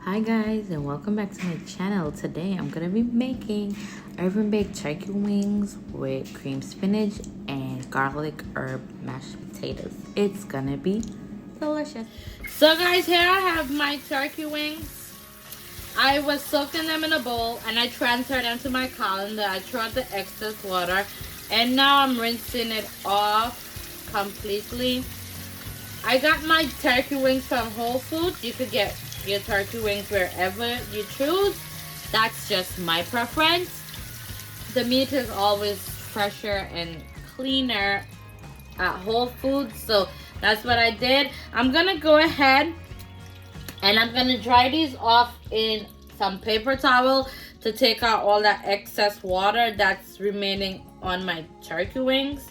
Hi guys, and welcome back to my channel. Today I'm gonna be making oven baked turkey wings with cream spinach and garlic herb mashed potatoes. It's gonna be delicious. So guys, here I have my turkey wings. I was soaking them in a bowl and I transferred them to my colander. I threw out the excess water and now I'm rinsing it off completely. I got my turkey wings from Whole Foods. You could get your turkey wings wherever you choose. That's just my preference. The meat is always fresher and cleaner at Whole Foods, so that's what I did. I'm gonna go ahead and I'm gonna dry these off in some paper towel to take out all that excess water that's remaining on my turkey wings.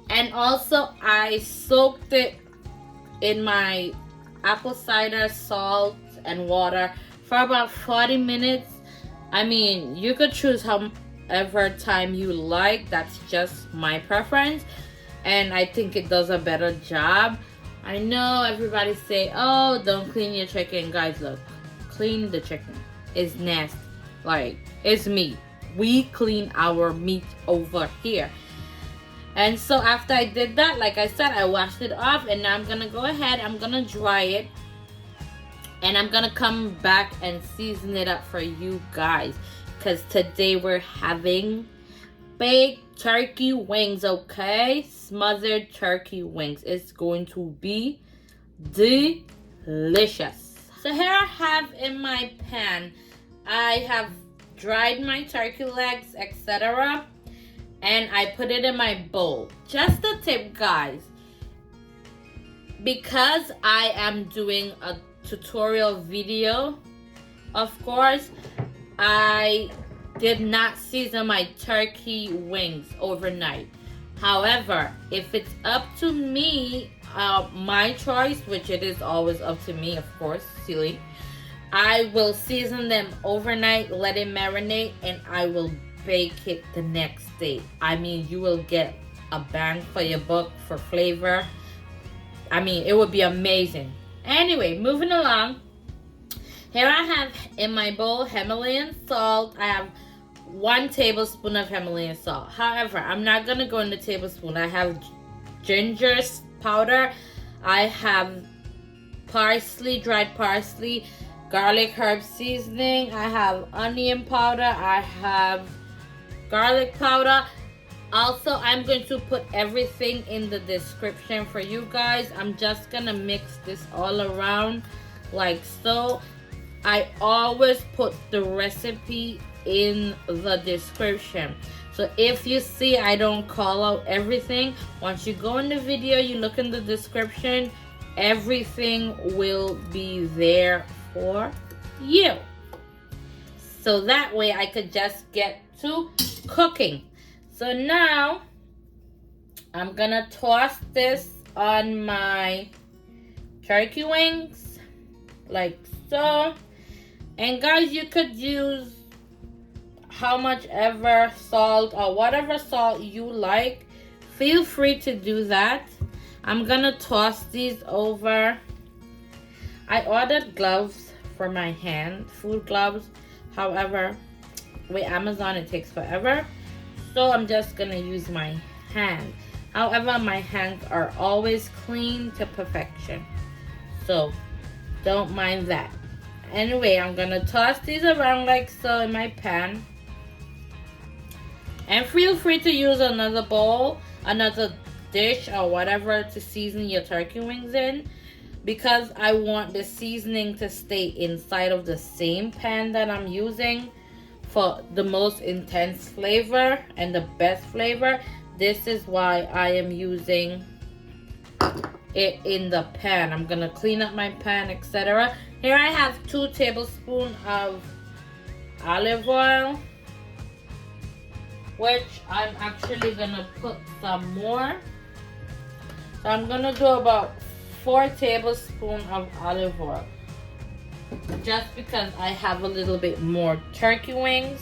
And also I soaked it in my apple cider, salt, and water for about 40 minutes. I mean, you could choose however time you like. That's just my preference, and I think it does a better job. I know everybody say, oh, don't clean your chicken. Guys, look, clean the chicken. It's nasty. Like, it's meat. We clean our meat over here. And so after I did that, like I said, I washed it off, and now I'm gonna go ahead, I'm gonna dry it, and I'm gonna come back and season it up for you guys, because today we're having baked turkey wings, okay? Smothered turkey wings. It's going to be delicious. So here I have in my pan, I have dried my turkey legs, etc., and I put it in my bowl. Just a tip, guys, because I am doing a tutorial video, of course, I did not season my turkey wings overnight. However, if it's up to me, my choice, which it is always up to me, of course, silly, I will season them overnight, let it marinate, and I will bake it the next day. I mean, you will get a bang for your buck for flavor. I mean, it would be amazing. Anyway, moving along. Here I have in my bowl Himalayan salt. I have 1 tablespoon of Himalayan salt. However, I'm not gonna go in the tablespoon. I have ginger powder. I have parsley, dried parsley, garlic herb seasoning. I have onion powder. I have garlic powder. Also, I'm going to put everything in the description for you guys. I'm just gonna mix this all around like so. I always put the recipe in the description, so if you see I don't call out everything, once you go in the video, you look in the description, everything will be there for you, so that way I could just get to cooking. So now I'm gonna toss this on my turkey wings like so. And guys, you could use how much ever salt or whatever salt you like. Feel free to do that. I'm gonna toss these over. I ordered gloves for my hand, food gloves. However, with Amazon it takes forever, so I'm just gonna use my hand. However, my hands are always clean to perfection, so don't mind that. Anyway, I'm gonna toss these around like so in my pan, and feel free to use another bowl, another dish, or whatever to season your turkey wings in, because I want the seasoning to stay inside of the same pan that I'm using for the most intense flavor and the best flavor. This is why I am using it in the pan. I'm gonna clean up my pan, etc. Here I have 2 tablespoons of olive oil, which I'm actually gonna put some more. So I'm gonna do about 4 tablespoons of olive oil, just because I have a little bit more turkey wings.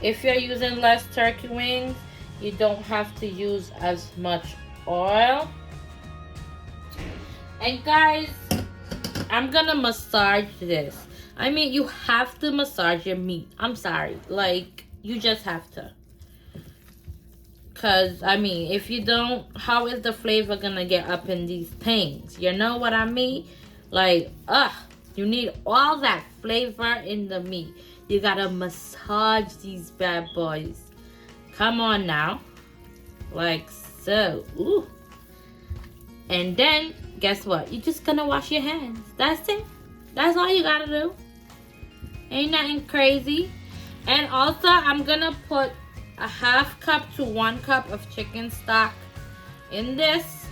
If you're using less turkey wings, you don't have to use as much oil. And guys, I'm gonna massage this. I mean, you have to massage your meat. I'm sorry. Like, you just have to. Because, I mean, if you don't, how is the flavor going to get up in these things? You know what I mean? Like, you need all that flavor in the meat. You got to massage these bad boys. Come on now. Like so. Ooh. And then, guess what? You're just going to wash your hands. That's it. That's all you got to do. Ain't nothing crazy. And also, I'm going to put a 1/2 cup to 1 cup of chicken stock in this.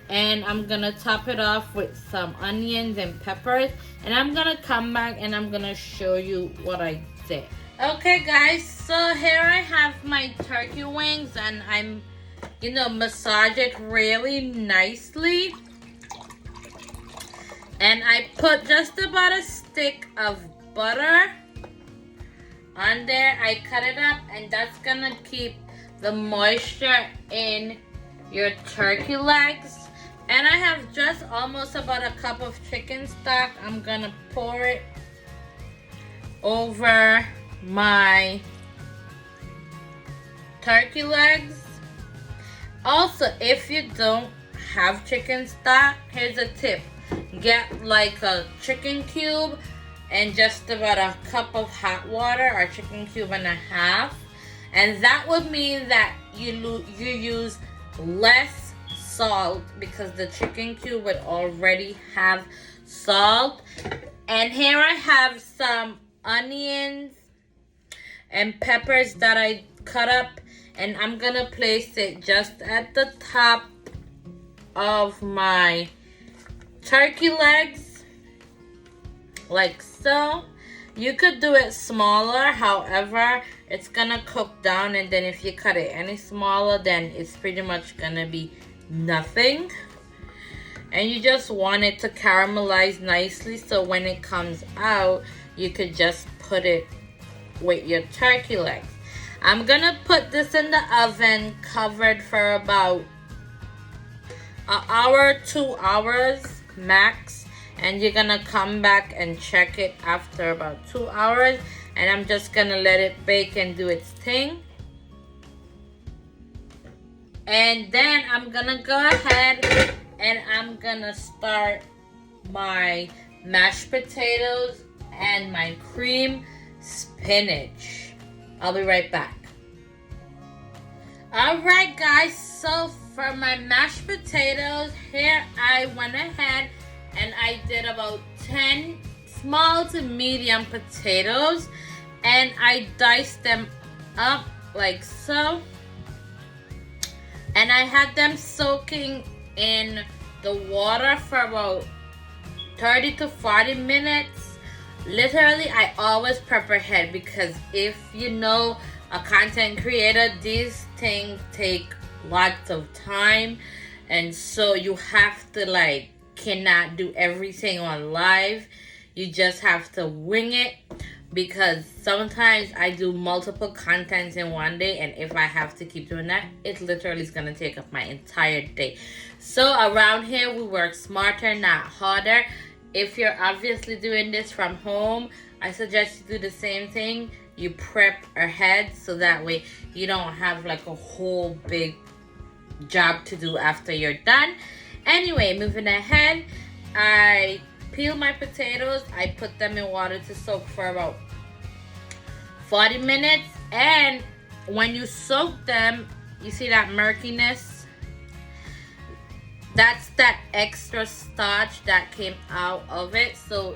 And I'm going to top it off with some onions and peppers. And I'm going to come back and I'm going to show you what I did. Okay, guys. So here I have my turkey wings. And I'm, massage it really nicely. And I put just about a stick of butter on there. I cut it up, and that's gonna keep the moisture in your turkey legs. And I have just almost about a cup of chicken stock. I'm gonna pour it over my turkey legs. Also, if you don't have chicken stock, here's a tip. Get like a chicken cube and just about a cup of hot water, or chicken cube and a half. And that would mean that you use less salt, because the chicken cube would already have salt. And here I have some onions and peppers that I cut up, and I'm gonna place it just at the top of my turkey legs, like so. You could do it smaller, however, it's gonna cook down, and then if you cut it any smaller, then it's pretty much gonna be nothing. And you just want it to caramelize nicely, so when it comes out, you could just put it with your turkey legs. I'm gonna put this in the oven covered for about an hour, 2 hours max. And you're gonna come back and check it after about 2 hours. And I'm just gonna let it bake and do its thing. And then I'm gonna go ahead and I'm gonna start my mashed potatoes and my cream spinach. I'll be right back. Alright guys, so for my mashed potatoes, here I went ahead and I did about 10 small to medium potatoes, and I diced them up like so. And I had them soaking in the water for about 30 to 40 minutes. Literally, I always prep ahead, because if you know a content creator, these things take lots of time. And so you have to cannot do everything on live. You just have to wing it, because sometimes I do multiple contents in one day, and if I have to keep doing that, it literally is going to take up my entire day. So around here, we work smarter, not harder. If you're obviously doing this from home, I suggest you do the same thing. You prep ahead, so that way you don't have a whole big job to do after you're done. Anyway, moving ahead, I peel my potatoes. I put them in water to soak for about 40 minutes. And when you soak them, you see that murkiness? That's that extra starch that came out of it. So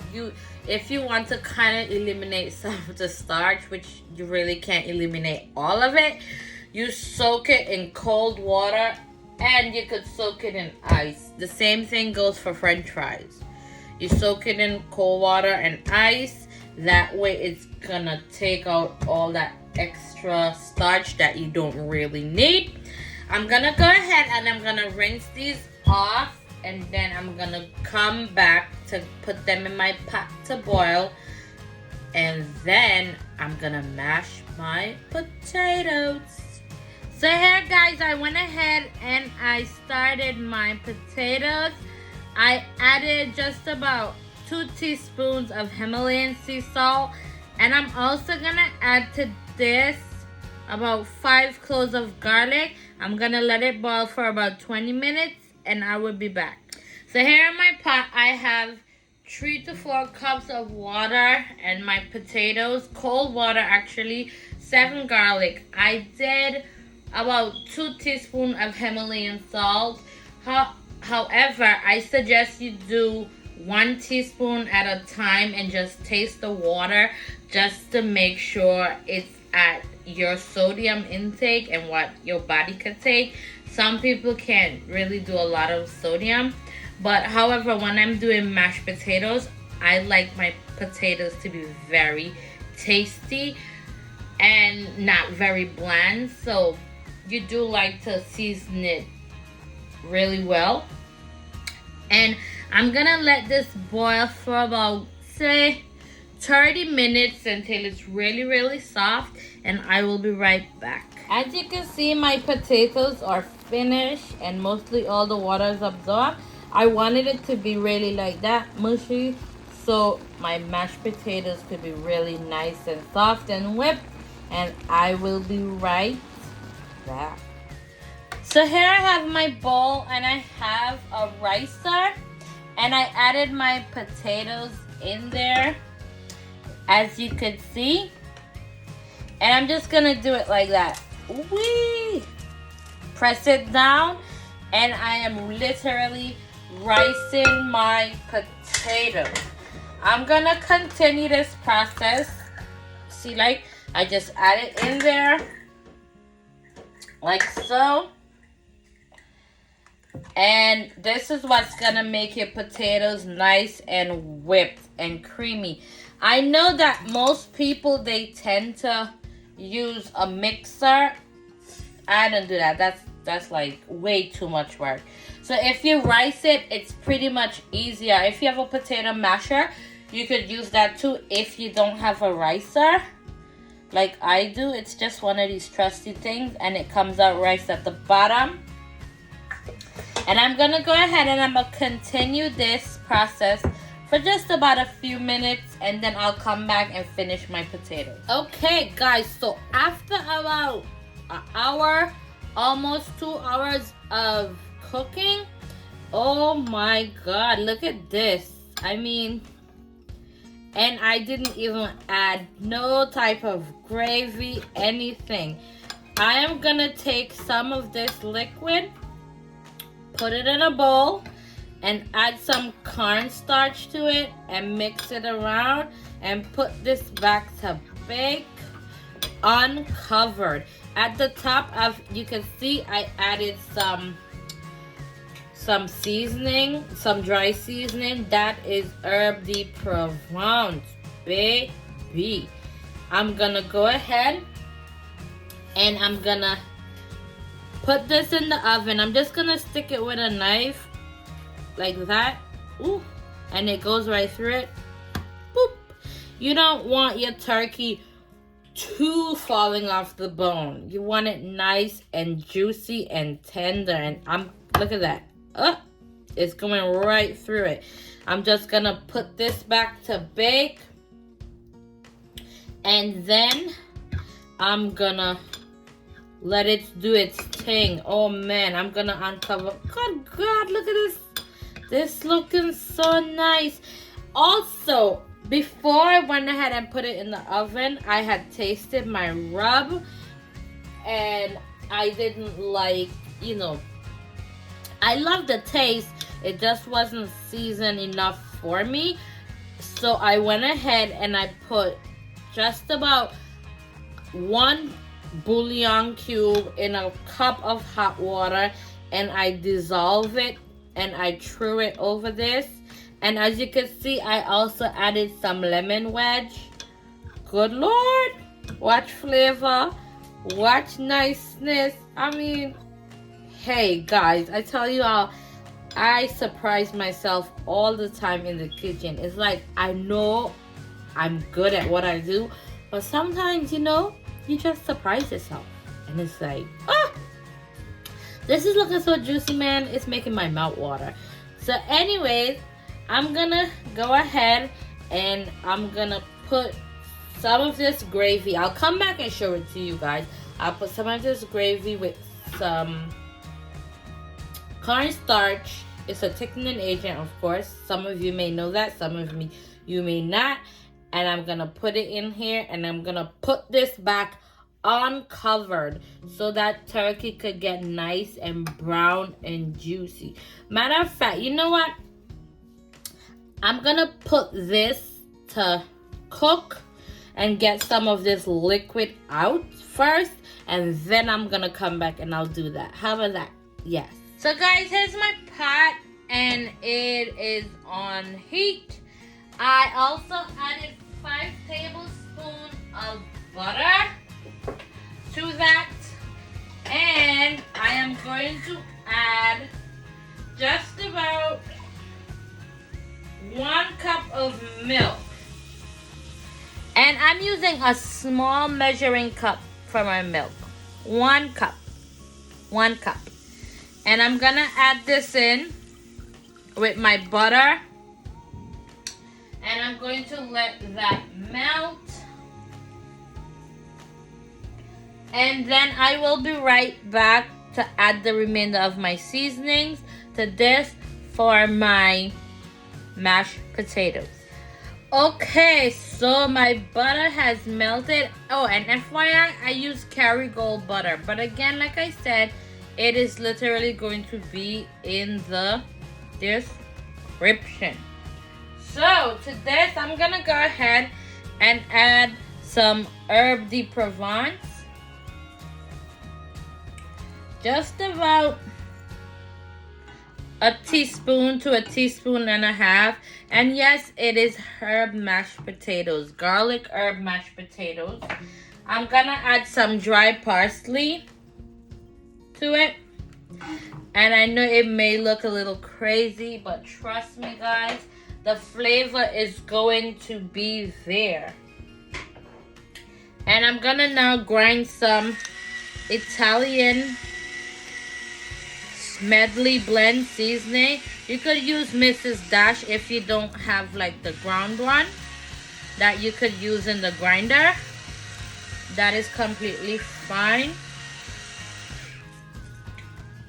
if you want to kind of eliminate some of the starch, which you really can't eliminate all of it, you soak it in cold water. And you could soak it in ice. The same thing goes for French fries. You soak it in cold water and ice. That way it's gonna take out all that extra starch that you don't really need. I'm gonna go ahead and I'm gonna rinse these off. And then I'm gonna come back to put them in my pot to boil. And then I'm gonna mash my potatoes. So here guys, I went ahead and I started my potatoes. I added just about 2 teaspoons of Himalayan sea salt. And I'm also gonna add to this about 5 cloves of garlic. I'm gonna let it boil for about 20 minutes and I will be back. So here in my pot, I have 3 to 4 cups of water and my potatoes, cold water actually, 7 garlic. I did about 2 teaspoons of Himalayan salt. However, I suggest you do 1 teaspoon at a time and just taste the water just to make sure it's at your sodium intake and what your body could take. Some people can't really do a lot of sodium, but however, when I'm doing mashed potatoes, I like my potatoes to be very tasty and not very bland, so you do like to season it really well. And I'm gonna let this boil for about, say, 30 minutes until it's really soft, and I will be right back. As you can see, my potatoes are finished and mostly all the water is absorbed. I wanted it to be really like that, mushy, so my mashed potatoes could be really nice and soft and whipped, and I will be right back. So here I have my bowl and I have a ricer, and I added my potatoes in there, as you could see, and I'm just gonna do it like that. Whee! Press it down, and I am literally ricing my potatoes. I'm gonna continue this process. See, like, I just add it in there like so, and this is what's gonna make your potatoes nice and whipped and creamy. I know that most people, they tend to use a mixer. I don't do that. That's like way too much work. So if you rice it, it's pretty much easier. If you have a potato masher, you could use that too if you don't have a ricer like I do. It's just one of these trusty things, and it comes out rice at the bottom. And I'm gonna go ahead and I'm gonna continue this process for just about a few minutes, and then I'll come back and finish my potatoes. Okay guys, so after about an hour, almost 2 hours of cooking, oh my god, look at this. I mean, and I didn't even add no type of gravy, anything. I am gonna take some of this liquid, put it in a bowl, and add some cornstarch to it and mix it around and put this back to bake uncovered. At the top, you can see I added some seasoning, some dry seasoning. That is herb de Provence, baby. I'm gonna go ahead and I'm gonna put this in the oven. I'm just gonna stick it with a knife like that. Ooh, and it goes right through it. Boop. You don't want your turkey too falling off the bone. You want it nice and juicy and tender. And look at that. It's going right through it. I'm just gonna put this back to bake, and then I'm gonna let it do its thing. Oh man, I'm gonna uncover. Good God, look at this. This looking so nice. Also, before I went ahead and put it in the oven, I had tasted my rub, and I didn't like, I love the taste. It just wasn't seasoned enough for me. So I went ahead and I put just about 1 bouillon cube in a cup of hot water, and I dissolve it and I threw it over this. And as you can see, I also added some lemon wedge. Good Lord. Watch flavor. Watch niceness. I mean, hey guys, I tell you all, I surprise myself all the time in the kitchen. It's like, I know I'm good at what I do, but sometimes, you just surprise yourself. And it's like, this is looking so juicy, man. It's making my mouth water. So anyways, I'm gonna go ahead and I'm gonna put some of this gravy. I'll come back and show it to you guys. I'll put some of this gravy with some cornstarch. It's a thickening agent, of course. Some of you may know that, some of you may not. And I'm gonna put it in here, and I'm gonna put this back uncovered so that turkey could get nice and brown and juicy. Matter of fact, you know what? I'm gonna put this to cook and get some of this liquid out first, and then I'm gonna come back and I'll do that. How about that? Yes. So guys, here's my pot, and it is on heat. I also added 5 tablespoons of butter to that, and I am going to add just about 1 cup of milk. And I'm using a small measuring cup for my milk. 1 cup. 1 cup. And I'm gonna add this in with my butter. And I'm going to let that melt. And then I will be right back to add the remainder of my seasonings to this for my mashed potatoes. Okay, so my butter has melted. Oh, and FYI, I use Kerrygold butter. But again, like I said, it is literally going to be in the description. So to this, I'm gonna go ahead and add some herb de Provence. Just about a teaspoon to a teaspoon and a half. And yes, it is herb mashed potatoes, garlic herb mashed potatoes. I'm gonna add some dry parsley to it. And I know it may look a little crazy, but trust me guys, the flavor is going to be there. And I'm gonna now grind some Italian medley blend seasoning. You could use Mrs. Dash if you don't have like the ground one that you could use in the grinder. That is completely fine.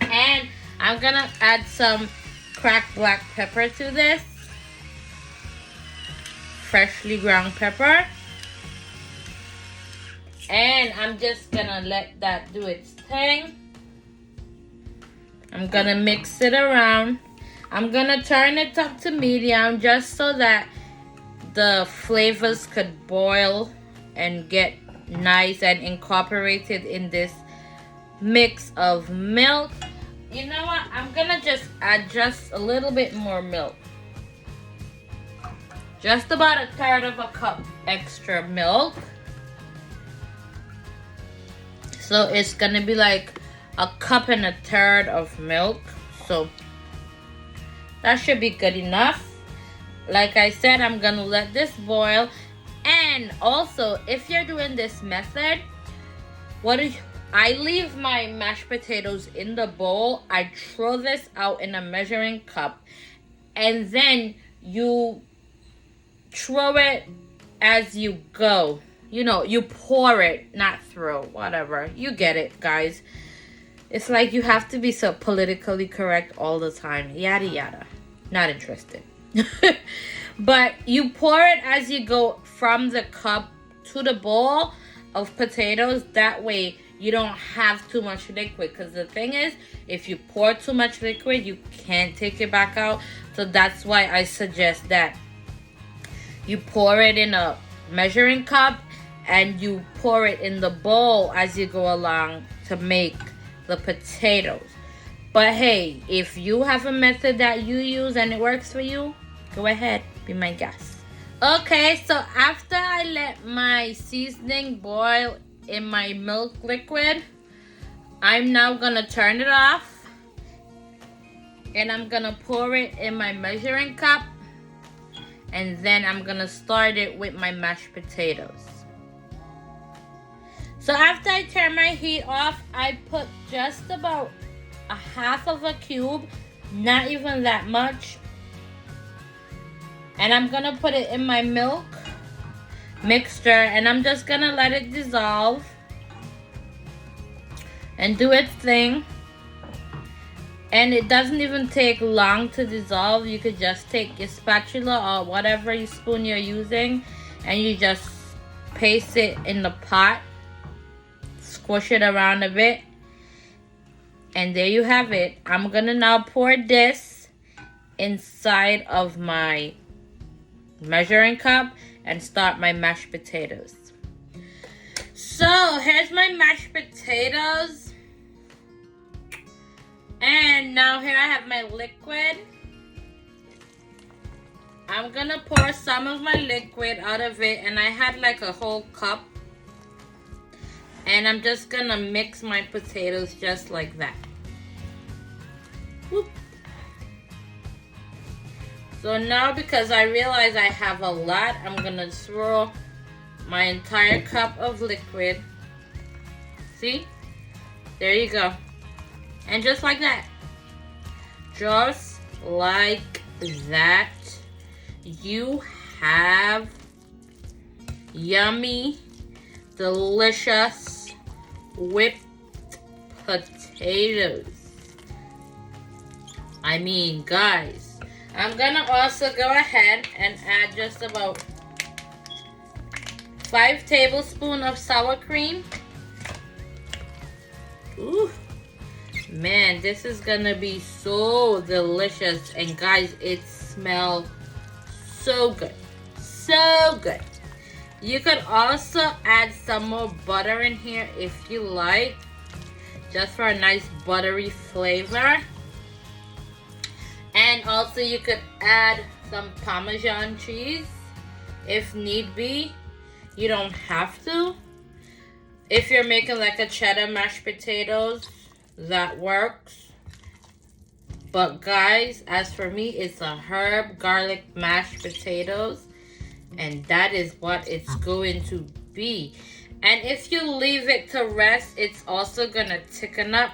And I'm gonna add some cracked black pepper to this. Freshly ground pepper. And I'm just gonna let that do its thing. I'm gonna mix it around. I'm gonna turn it up to medium just so that the flavors could boil and get nice and incorporated in this mix of milk. You know what? I'm gonna just add just a little bit more milk. Just about 1/3 of a cup extra milk. So it's gonna be like 1 cup and 1/3 of milk. So that should be good enough. Like I said, I'm gonna let this boil. And also, if you're doing this method, I leave my mashed potatoes in the bowl. I throw this out in a measuring cup, and then you throw it as you go. You know, you pour it, not throw, whatever. You get it, guys. It's like you have to be so politically correct all the time. Yada, yada. Not interested. But you pour it as you go from the cup to the bowl of potatoes. That way you don't have too much liquid. Because the thing is, if you pour too much liquid, you can't take it back out. So that's why I suggest that you pour it in a measuring cup and you pour it in the bowl as you go along to make the potatoes. But hey, if you have a method that you use and it works for you, go ahead, be my guest. Okay, so after I let my seasoning boil in my milk liquid, I'm now gonna turn it off and I'm gonna pour it in my measuring cup, and then I'm gonna start it with my mashed potatoes. So after I turn my heat off, I put just about 1/2 of a cube, not even that much, And I'm gonna put it in my milk mixture, and I'm just gonna let it dissolve and do its thing. And it doesn't even take long to dissolve. You could just take your spatula or whatever spoon you're using, and you just paste it in the pot, squish it around a bit, and there you have it. I'm gonna now pour this inside of my measuring cup and start my mashed potatoes. So here's my mashed potatoes. And now here I have my liquid. I'm gonna pour some of my liquid out of it, and I had like a whole cup. And I'm just gonna mix my potatoes just like that. Whoop. So now, because I realize I have a lot, I'm gonna swirl my entire cup of liquid. See? There you go. And just like that. Just like that. You have yummy, delicious whipped potatoes. I mean, guys, I'm gonna also go ahead and add just about 5 tablespoons of sour cream. Ooh. Man, this is gonna be so delicious. And guys, it smells so good. So good. You could also add some more butter in here if you like, just for a nice buttery flavor. And also you could add some Parmesan cheese if need be. You don't have to. If you're making like a cheddar mashed potatoes, that works. But guys, as for me, it's a herb garlic mashed potatoes, and that is what it's going to be. And if you leave it to rest, it's also gonna thicken up.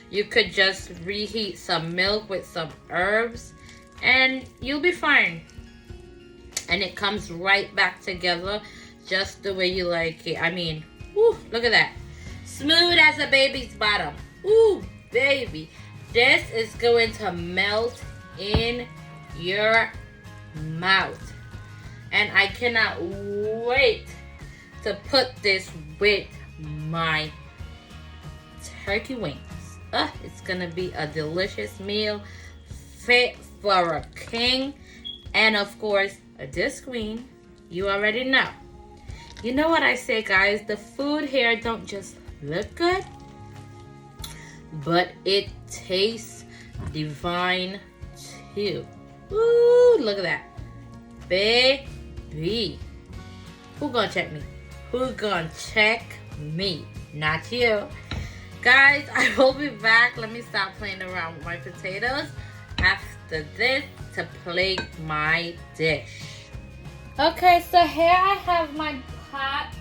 You could just reheat some milk with some herbs and you'll be fine. And it comes right back together just the way you like it. I mean, whew, look at that. Smooth as a baby's bottom. Ooh, baby. This is going to melt in your mouth. And I cannot wait to put this with my turkey wings. It's going to be a delicious meal fit for a king. And of course, this queen. You already know. You know what I say, guys? The food here don't just look good, but it tastes divine too. Ooh, look at that. Baby. Who gonna check me? Who gonna check me? Not you. Guys, I will be back. Let me stop playing around with my potatoes after this to plate my dish. Okay, so here I have my pot.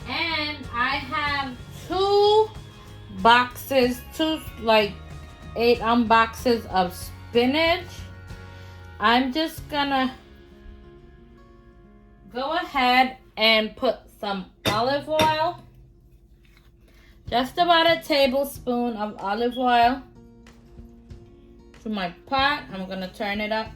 And I have 2 boxes, 2 like 8-ounce boxes of spinach. I'm just gonna go ahead and put some olive oil. Just about a tablespoon of olive oil to my pot. I'm gonna turn it up.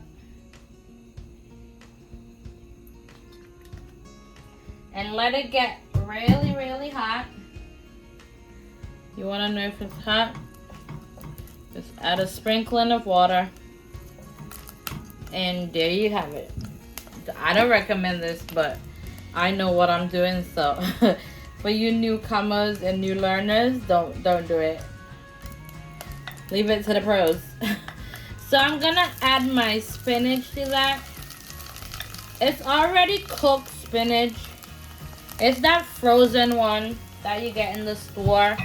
And let it get really, really hot. You want to know if it's hot? Just add a sprinkling of water. And there you have it. I don't recommend this, but I know what I'm doing, so for you newcomers and new learners, don't do it. Leave it to the pros. So I'm gonna add my spinach to that. It's already cooked spinach. It's that frozen one that you get in the store.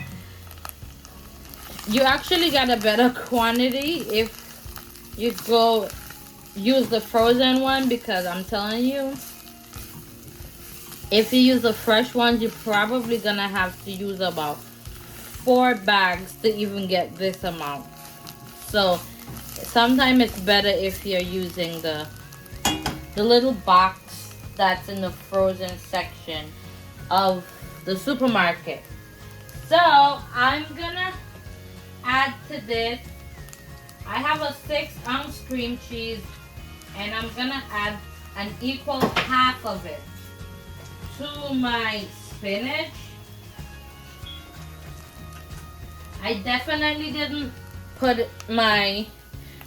You actually get a better quantity if you go use the frozen one, because I'm telling you, if you use the fresh ones, you're probably gonna have to use about 4 bags to even get this amount. So sometimes it's better if you're using the little box that's in the frozen section of the supermarket. So I'm gonna add to this. I have a 6-ounce cream cheese, and I'm gonna add an equal half of it to my spinach. I definitely didn't put my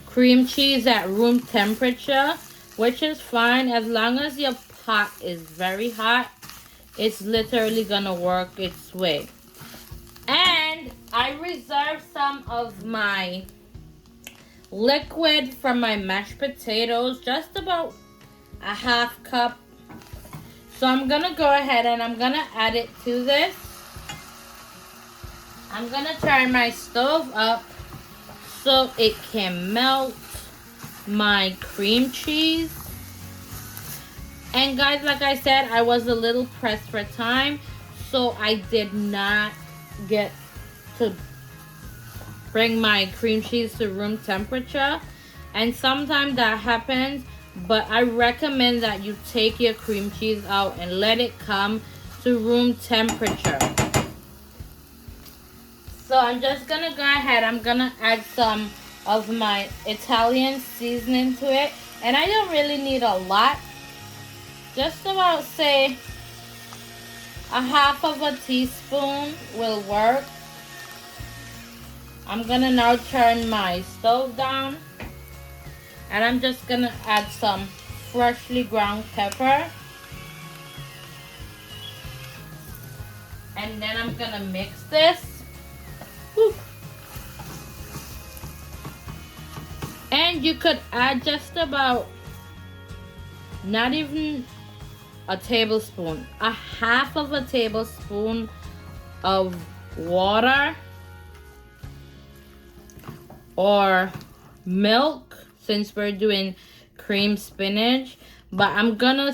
cream cheese at room temperature, which is fine as long as your pot is very hot. It's literally gonna work its way. And I reserved some of my liquid from my mashed potatoes, just about a half cup. So I'm gonna go ahead and I'm gonna add it to this. I'm gonna turn my stove up so it can melt my cream cheese. And guys, like I said, I was a little pressed for time, so I did not get to bring my cream cheese to room temperature. And sometimes that happens, but I recommend that you take your cream cheese out and let it come to room temperature. So I'm just gonna go ahead, I'm gonna add some of my Italian seasoning to it. And I don't really need a lot. Just about, say, a half of a teaspoon will work. I'm gonna now turn my stove down. And I'm just gonna add some freshly ground pepper. And then I'm gonna mix this. Whew. And you could add just about, not even a tablespoon, a half of a tablespoon of water or milk, since we're doing cream spinach. But I'm gonna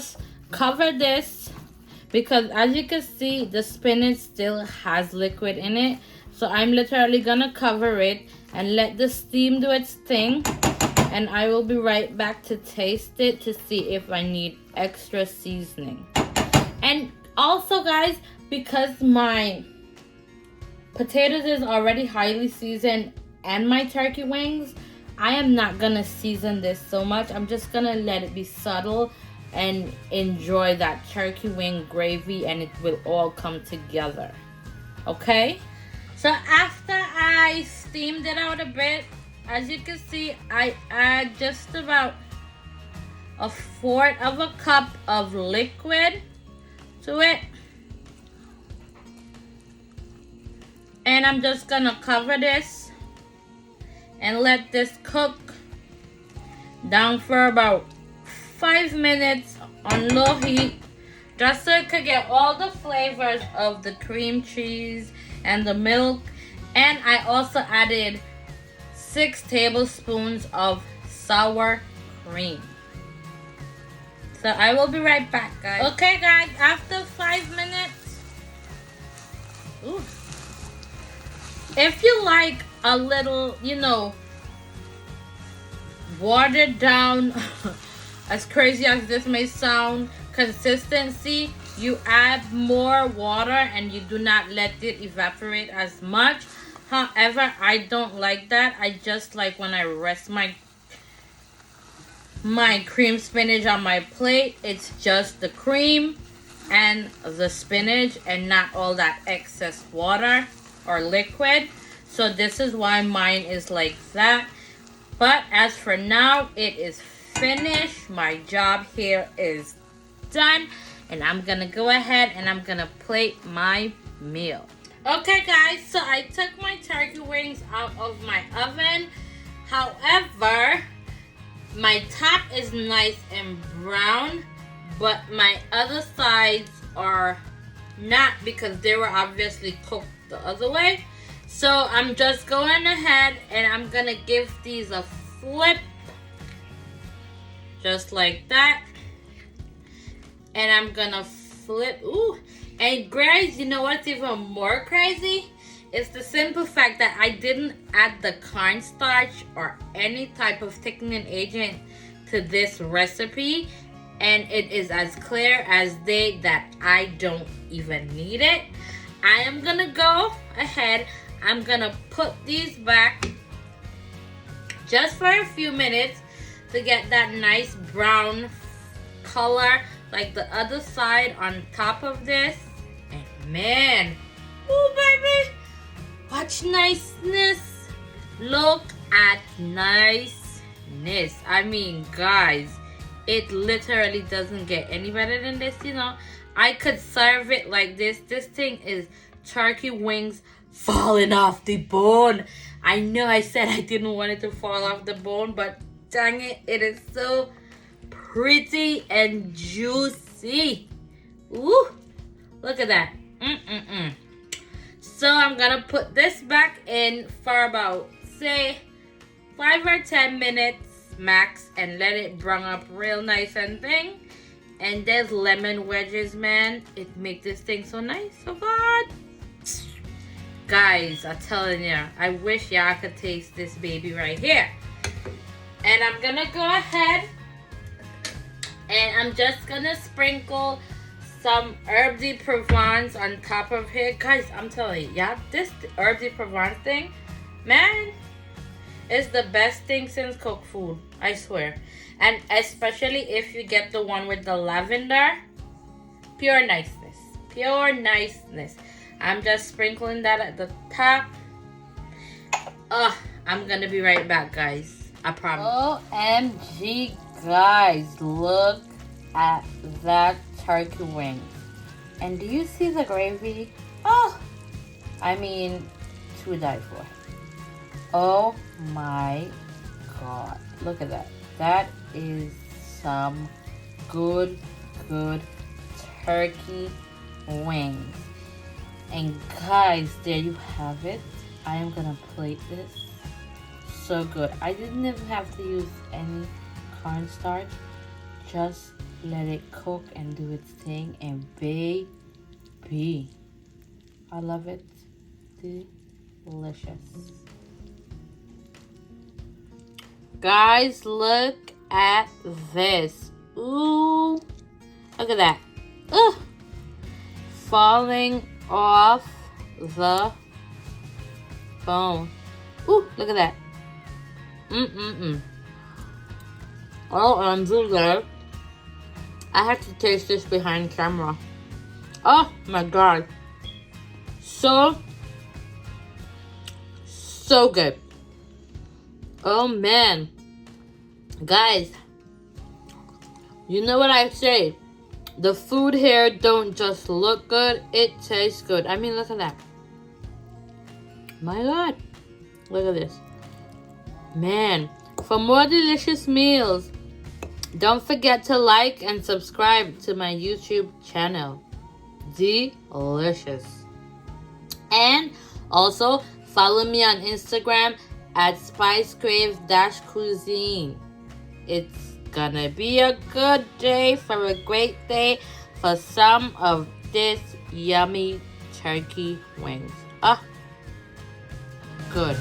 cover this because, as you can see, the spinach still has liquid in it. So I'm literally gonna cover it and let the steam do its thing. And I will be right back to taste it to see if I need extra seasoning. And also, guys, because my potatoes is already highly seasoned and my turkey wings, I am not gonna season this so much. I'm just gonna let it be subtle and enjoy that turkey wing gravy, and it will all come together. Okay? So after I steamed it out a bit, as you can see, I add just about 1/4 of a cup of liquid to it. And I'm just gonna cover this and let this cook down for about 5 minutes on low heat, just so it could get all the flavors of the cream cheese and the milk. And I also added 6 tablespoons of sour cream. So I will be right back, guys. Okay, guys, after 5 minutes, ooh, if you like a little, watered down, as crazy as this may sound, consistency, you add more water and you do not let it evaporate as much. However, I don't like that. I just like when I rest my cream spinach on my plate, it's just the cream and the spinach and not all that excess water or liquid. So this is why mine is like that. But as for now, it is finished. My job here is done, and I'm gonna go ahead and I'm gonna plate my meal. Okay, guys, so I took my turkey wings out of my oven. However, my top is nice and brown, but my other sides are not, because they were obviously cooked the other way. So I'm just going ahead and I'm gonna give these a flip, just like that. And I'm gonna flip. Ooh, and guys, you know what's even more crazy? It's the simple fact that I didn't add the cornstarch or any type of thickening agent to this recipe, and it is as clear as day that I don't even need it. I am gonna go ahead. I'm gonna put these back just for a few minutes to get that nice brown color like the other side on top of this. And man, oh baby, watch niceness. Look at niceness. I mean, guys, it literally doesn't get any better than this, you know. I could serve it like this. This thing is turkey wings falling off the bone. I know I said I didn't want it to fall off the bone, but dang it, it is so pretty and juicy. Ooh, look at that. So I'm gonna put this back in for about, say, 5 or 10 minutes max and let it brown up real nice and thing. And there's lemon wedges, man. It makes this thing so nice. So good. Guys, I'm telling you, I wish y'all could taste this baby right here. And I'm gonna go ahead and I'm just gonna sprinkle some herb de provence on top of here. Guys, I'm telling you, yeah, this herb de provence thing, man, is the best thing since cooked food. I swear. And especially if you get the one with the lavender. Pure niceness. Pure niceness. I'm just sprinkling that at the top. I'm gonna be right back, guys. I promise. OMG, guys. Look at that turkey wing. And do you see the gravy? Oh, I mean, to die for. Oh my God. Look at that. That is some good turkey wings. And guys, there you have it. I am gonna plate this. So good. I didn't even have to use any cornstarch. Just let it cook and do its thing. And baby, I love it. Delicious. Guys, look at this. Ooh, look at that. Ugh. Falling off the bone. Ooh, look at that. Oh, I'm so good. I have to taste this behind camera. Oh my God. So good. Oh man. Guys, you know what I say? The food here don't just look good, it tastes good. I mean, look at that. My God. Look at this. Man, for more delicious meals, don't forget to like and subscribe to my YouTube channel. Delicious. And also follow me on Instagram at spicecrave-cuisine. It's gonna be a good day for a great day for some of this yummy turkey wings. Good.